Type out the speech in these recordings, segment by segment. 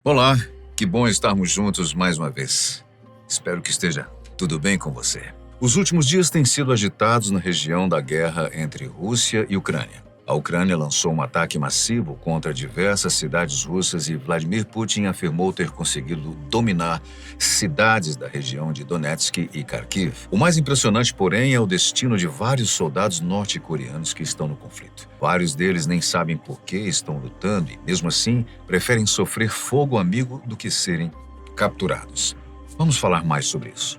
Olá, que bom estarmos juntos mais uma vez. Espero que esteja tudo bem com você. Os últimos dias têm sido agitados na região da guerra entre Rússia e Ucrânia. A Ucrânia lançou um ataque massivo contra diversas cidades russas e Vladimir Putin afirmou ter conseguido dominar cidades da região de Donetsk e Kharkiv. O mais impressionante, porém, é o destino de vários soldados norte-coreanos que estão no conflito. Vários deles nem sabem por que estão lutando e, mesmo assim, preferem sofrer fogo amigo do que serem capturados. Vamos falar mais sobre isso.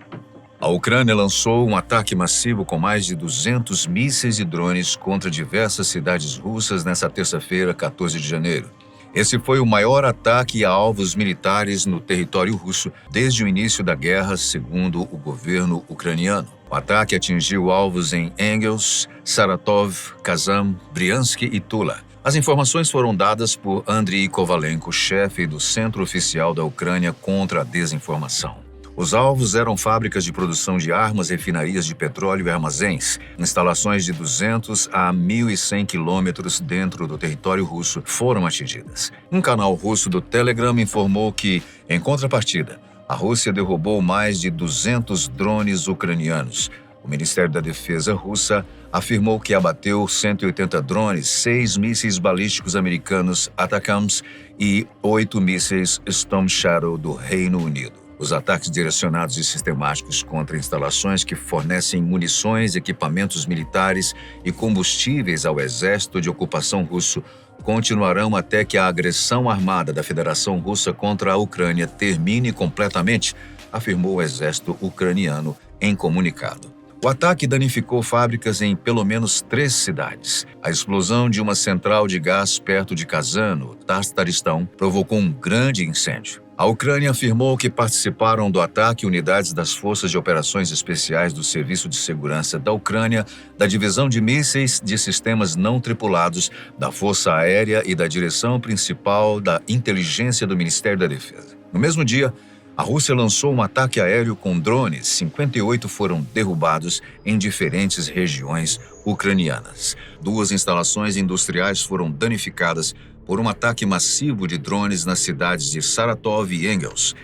A Ucrânia lançou um ataque massivo com mais de 200 mísseis e drones contra diversas cidades russas nesta terça-feira, 14 de janeiro. Esse foi o maior ataque a alvos militares no território russo desde o início da guerra, segundo o governo ucraniano. O ataque atingiu alvos em Engels, Saratov, Kazan, Bryansk e Tula. As informações foram dadas por Andriy Kovalenko, chefe do Centro Oficial da Ucrânia contra a Desinformação. Os alvos eram fábricas de produção de armas, refinarias de petróleo e armazéns. Instalações de 200 a 1.100 quilômetros dentro do território russo foram atingidas. Um canal russo do Telegram informou que, em contrapartida, a Rússia derrubou mais de 200 drones ucranianos. O Ministério da Defesa russa afirmou que abateu 180 drones, 6 mísseis balísticos americanos ATACMS e 8 mísseis Storm Shadow do Reino Unido. Os ataques direcionados e sistemáticos contra instalações que fornecem munições, equipamentos militares e combustíveis ao exército de ocupação russo continuarão até que a agressão armada da Federação Russa contra a Ucrânia termine completamente, afirmou o exército ucraniano em comunicado. O ataque danificou fábricas em pelo menos 3 cidades. A explosão de uma central de gás perto de Kazan, no Tataristão, provocou um grande incêndio. A Ucrânia afirmou que participaram do ataque unidades das Forças de Operações Especiais do Serviço de Segurança da Ucrânia, da Divisão de Mísseis de Sistemas Não Tripulados, da Força Aérea e da Direção Principal da Inteligência do Ministério da Defesa. No mesmo dia, a Rússia lançou um ataque aéreo com drones. 58 foram derrubados em diferentes regiões ucranianas. 2 instalações industriais foram danificadas por um ataque massivo de drones nas cidades de Saratov e Engels.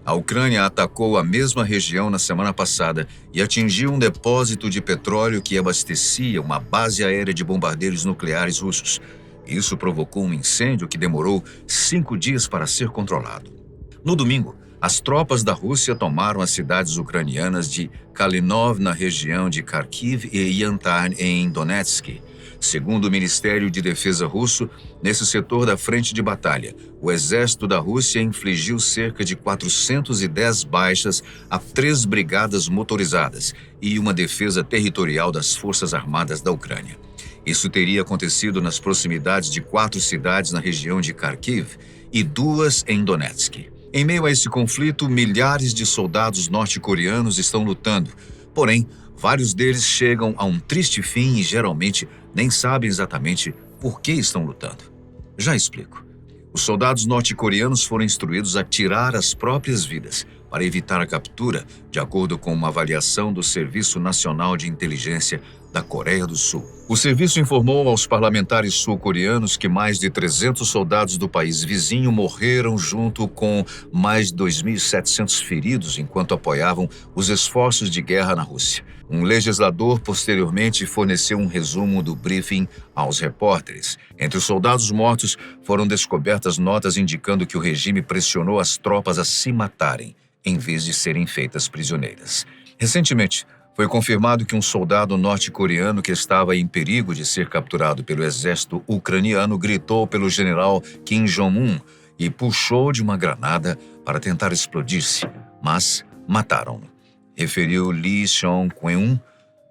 A Ucrânia atacou a mesma região na semana passada e atingiu um depósito de petróleo que abastecia uma base aérea de bombardeiros nucleares russos. Isso provocou um incêndio que demorou 5 dias para ser controlado. No domingo, as tropas da Rússia tomaram as cidades ucranianas de Kalinov, na região de Kharkiv, e Yantar, em Donetsk. Segundo o Ministério de Defesa russo, nesse setor da frente de batalha, o exército da Rússia infligiu cerca de 410 baixas a 3 brigadas motorizadas e uma defesa territorial das Forças Armadas da Ucrânia. Isso teria acontecido nas proximidades de 4 cidades na região de Kharkiv e 2 em Donetsk. Em meio a esse conflito, milhares de soldados norte-coreanos estão lutando. Porém, vários deles chegam a um triste fim e geralmente nem sabem exatamente por que estão lutando. Já explico. Os soldados norte-coreanos foram instruídos a tirar as próprias vidas para evitar a captura, de acordo com uma avaliação do Serviço Nacional de Inteligência da Coreia do Sul. O serviço informou aos parlamentares sul-coreanos que mais de 300 soldados do país vizinho morreram junto com mais de 2.700 feridos enquanto apoiavam os esforços de guerra na Rússia. Um legislador posteriormente forneceu um resumo do briefing aos repórteres. Entre os soldados mortos foram descobertas notas indicando que o regime pressionou as tropas a se matarem, em vez de serem feitas prisioneiras. Recentemente, foi confirmado que um soldado norte-coreano que estava em perigo de ser capturado pelo exército ucraniano gritou pelo general Kim Jong-un e puxou de uma granada para tentar explodir-se, mas mataram-no, referiu Lee Seong-kweon,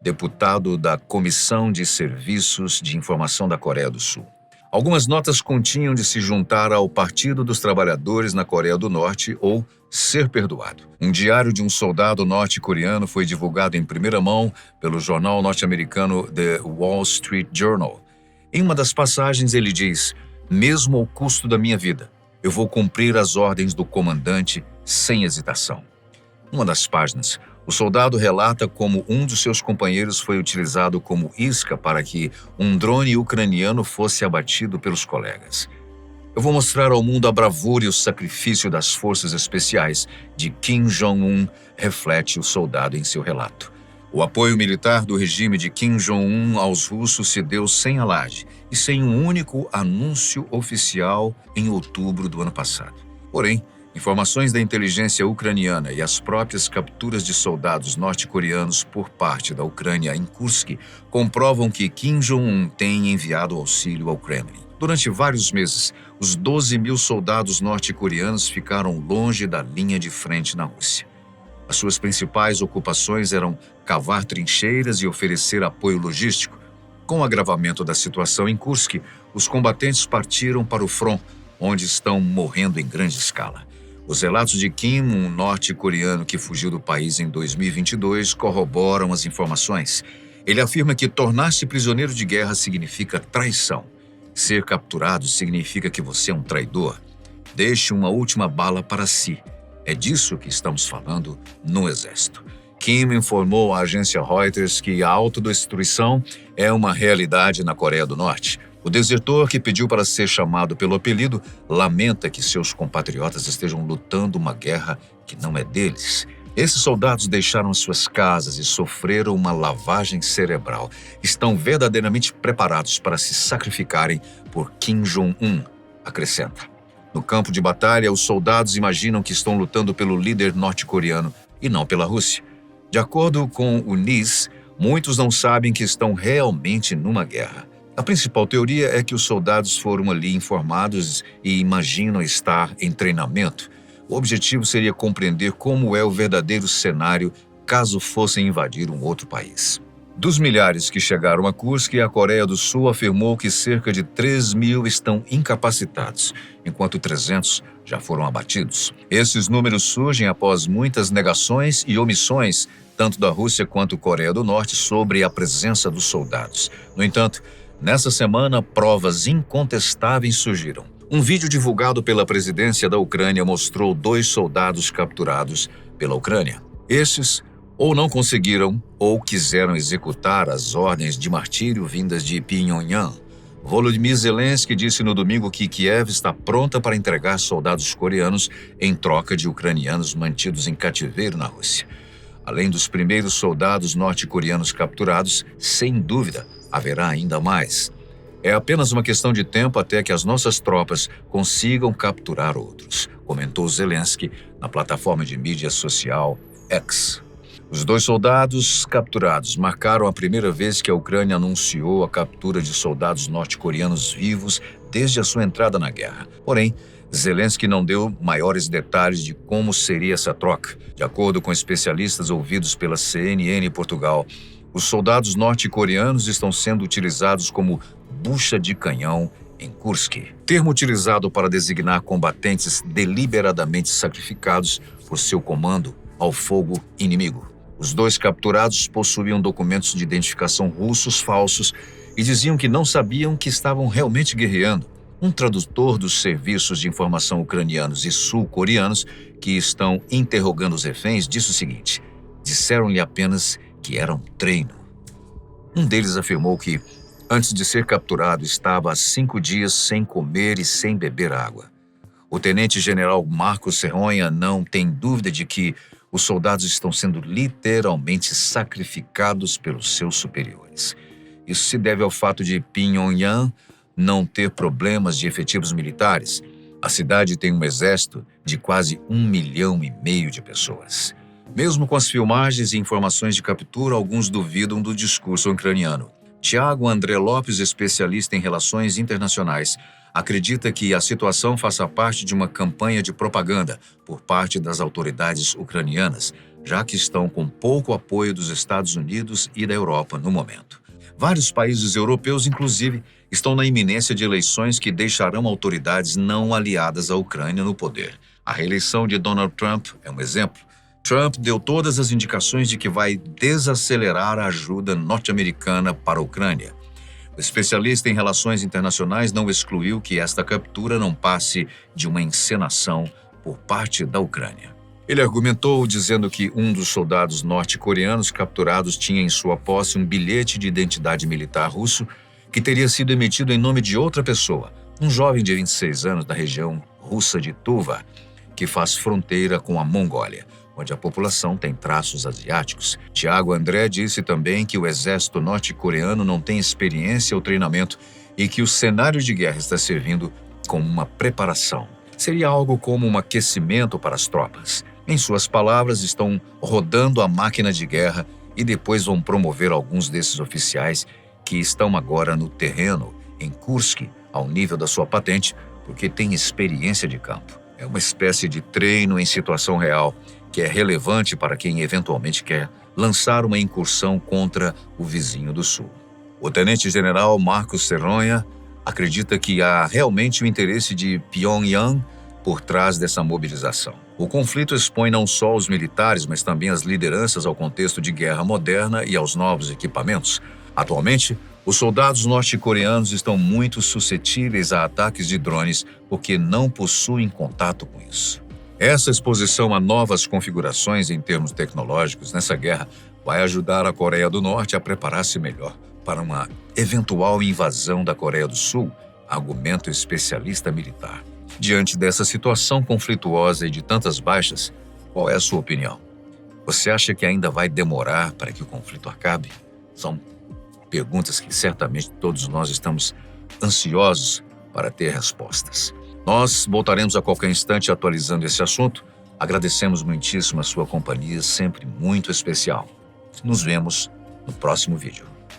deputado da Comissão de Serviços de Informação da Coreia do Sul. Algumas notas continham de se juntar ao Partido dos Trabalhadores na Coreia do Norte ou ser perdoado. Um diário de um soldado norte-coreano foi divulgado em primeira mão pelo jornal norte-americano The Wall Street Journal. Em uma das passagens ele diz: "Mesmo ao custo da minha vida, eu vou cumprir as ordens do comandante sem hesitação." Numa das páginas, o soldado relata como um dos seus companheiros foi utilizado como isca para que um drone ucraniano fosse abatido pelos colegas. Eu vou mostrar ao mundo a bravura e o sacrifício das forças especiais de Kim Jong-un, reflete o soldado em seu relato. O apoio militar do regime de Kim Jong-un aos russos se deu sem alarde e sem um único anúncio oficial em outubro do ano passado. Porém, informações da inteligência ucraniana e as próprias capturas de soldados norte-coreanos por parte da Ucrânia em Kursk comprovam que Kim Jong-un tem enviado auxílio ao Kremlin. Durante vários meses, os 12 mil soldados norte-coreanos ficaram longe da linha de frente na Rússia. As suas principais ocupações eram cavar trincheiras e oferecer apoio logístico. Com o agravamento da situação em Kursk, os combatentes partiram para o front, onde estão morrendo em grande escala. Os relatos de Kim, um norte-coreano que fugiu do país em 2022, corroboram as informações. Ele afirma que tornar-se prisioneiro de guerra significa traição. Ser capturado significa que você é um traidor. Deixe uma última bala para si. É disso que estamos falando no Exército. Kim informou à agência Reuters que a autodestruição é uma realidade na Coreia do Norte. O desertor, que pediu para ser chamado pelo apelido, lamenta que seus compatriotas estejam lutando uma guerra que não é deles. Esses soldados deixaram suas casas e sofreram uma lavagem cerebral. Estão verdadeiramente preparados para se sacrificarem por Kim Jong-un, acrescenta. No campo de batalha, os soldados imaginam que estão lutando pelo líder norte-coreano e não pela Rússia. De acordo com o NIS, muitos não sabem que estão realmente numa guerra. A principal teoria é que os soldados foram ali informados e imaginam estar em treinamento. O objetivo seria compreender como é o verdadeiro cenário caso fossem invadir um outro país. Dos milhares que chegaram a Kursk, a Coreia do Sul afirmou que cerca de 3 mil estão incapacitados, enquanto 300 já foram abatidos. Esses números surgem após muitas negações e omissões, tanto da Rússia quanto Coreia do Norte, sobre a presença dos soldados. No entanto, nessa semana, provas incontestáveis surgiram. Um vídeo divulgado pela presidência da Ucrânia mostrou 2 soldados capturados pela Ucrânia. Estes ou não conseguiram ou quiseram executar as ordens de martírio vindas de Pyongyang. Volodymyr Zelensky disse no domingo que Kiev está pronta para entregar soldados coreanos em troca de ucranianos mantidos em cativeiro na Rússia. Além dos primeiros soldados norte-coreanos capturados, sem dúvida, haverá ainda mais. É apenas uma questão de tempo até que as nossas tropas consigam capturar outros, comentou Zelensky na plataforma de mídia social X. Os 2 soldados capturados marcaram a primeira vez que a Ucrânia anunciou a captura de soldados norte-coreanos vivos desde a sua entrada na guerra. Porém, Zelensky não deu maiores detalhes de como seria essa troca. De acordo com especialistas ouvidos pela CNN Portugal, os soldados norte-coreanos estão sendo utilizados como bucha de canhão em Kursk, termo utilizado para designar combatentes deliberadamente sacrificados por seu comando ao fogo inimigo. Os 2 capturados possuíam documentos de identificação russos falsos e diziam que não sabiam que estavam realmente guerreando. Um tradutor dos serviços de informação ucranianos e sul-coreanos que estão interrogando os reféns disse o seguinte: disseram-lhe apenas que era um treino. Um deles afirmou que, antes de ser capturado, estava há 5 dias sem comer e sem beber água. O tenente-general Marcos Serronha não tem dúvida de que os soldados estão sendo literalmente sacrificados pelos seus superiores. Isso se deve ao fato de Pyongyang não ter problemas de efetivos militares. A cidade tem um exército de quase 1,5 milhão de pessoas. Mesmo com as filmagens e informações de captura, alguns duvidam do discurso ucraniano. Tiago André Lopes, especialista em relações internacionais, acredita que a situação faça parte de uma campanha de propaganda por parte das autoridades ucranianas, já que estão com pouco apoio dos Estados Unidos e da Europa no momento. Vários países europeus, inclusive, estão na iminência de eleições que deixarão autoridades não aliadas à Ucrânia no poder. A reeleição de Donald Trump é um exemplo. Trump deu todas as indicações de que vai desacelerar a ajuda norte-americana para a Ucrânia. O especialista em relações internacionais não excluiu que esta captura não passe de uma encenação por parte da Ucrânia. Ele argumentou dizendo que um dos soldados norte-coreanos capturados tinha em sua posse um bilhete de identidade militar russo que teria sido emitido em nome de outra pessoa. um jovem de 26 anos da região russa de Tuva, que faz fronteira com a Mongólia, onde a população tem traços asiáticos. Tiago André disse também que o exército norte-coreano não tem experiência ou treinamento e que o cenário de guerra está servindo como uma preparação. Seria algo como um aquecimento para as tropas. Em suas palavras, estão rodando a máquina de guerra e depois vão promover alguns desses oficiais que estão agora no terreno, em Kursk, ao nível da sua patente, porque têm experiência de campo. É uma espécie de treino em situação real, que é relevante para quem eventualmente quer lançar uma incursão contra o vizinho do sul. O tenente-general Marcos Serronha acredita que há realmente o interesse de Pyongyang por trás dessa mobilização. O conflito expõe não só os militares, mas também as lideranças ao contexto de guerra moderna e aos novos equipamentos. Atualmente, os soldados norte-coreanos estão muito suscetíveis a ataques de drones porque não possuem contato com isso. Essa exposição a novas configurações em termos tecnológicos nessa guerra vai ajudar a Coreia do Norte a preparar-se melhor para uma eventual invasão da Coreia do Sul, argumenta o especialista militar. Diante dessa situação conflituosa e de tantas baixas, qual é a sua opinião? Você acha que ainda vai demorar para que o conflito acabe? São perguntas que certamente todos nós estamos ansiosos para ter respostas. Nós voltaremos a qualquer instante atualizando esse assunto. Agradecemos muitíssimo a sua companhia, sempre muito especial. Nos vemos no próximo vídeo.